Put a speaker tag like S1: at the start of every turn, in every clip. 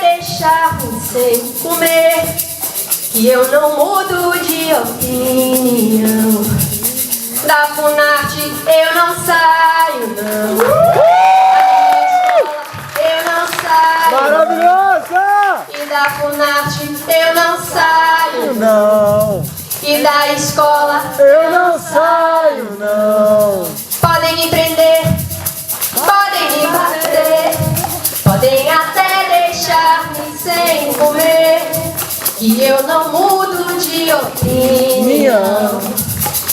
S1: deixar-me sem comer, que eu não mudo de opinião. Da Funarte eu não saio, não. Eu não saio.
S2: Maravilhosa!
S1: E da Funarte eu não saio,
S2: Não,
S1: e da escola
S2: eu não saio, não.
S1: podem me prender, podem me bater, podem até deixar-me sem comer, que eu não mudo de opinião.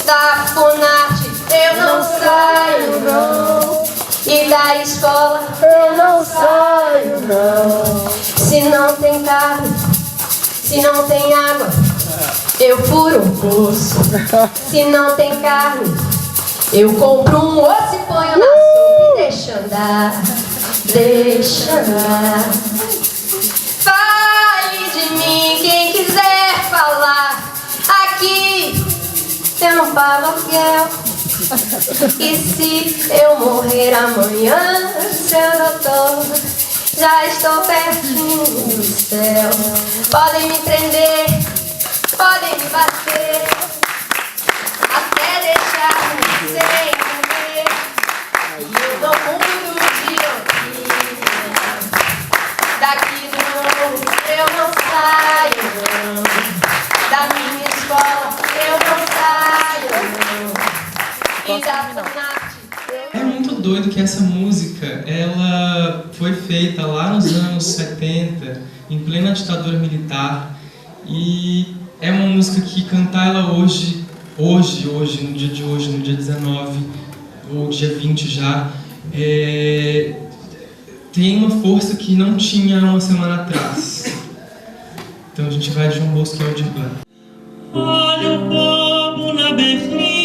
S1: Da Funarte eu não saio, não. E da escola
S2: Eu não saio, não.
S1: se não tem carne, se não tem água, eu furo um poço. Se não tem carne, eu compro um osso e ponho na sopa e deixa andar, deixa andar. Fale de mim quem quiser falar, aqui eu não pago aluguel. E se eu morrer amanhã, seu doutor, já estou pertinho do céu. Podem me prender, podem me bater, até deixar-me sem comer, e eu não mudo de opinião. Daqui do morro eu não saio, não. Da minha escola eu não saio, não. E da Funarte
S3: É muito doido que essa música, ela foi feita lá nos anos 70, em plena ditadura militar, e é uma música que cantar ela hoje, no dia de hoje, no dia 19, ou dia 20 já, tem uma força que não tinha uma semana atrás. Então a gente vai de João Bosco e Aldir Blanc.
S4: Olha o povo na berlinda.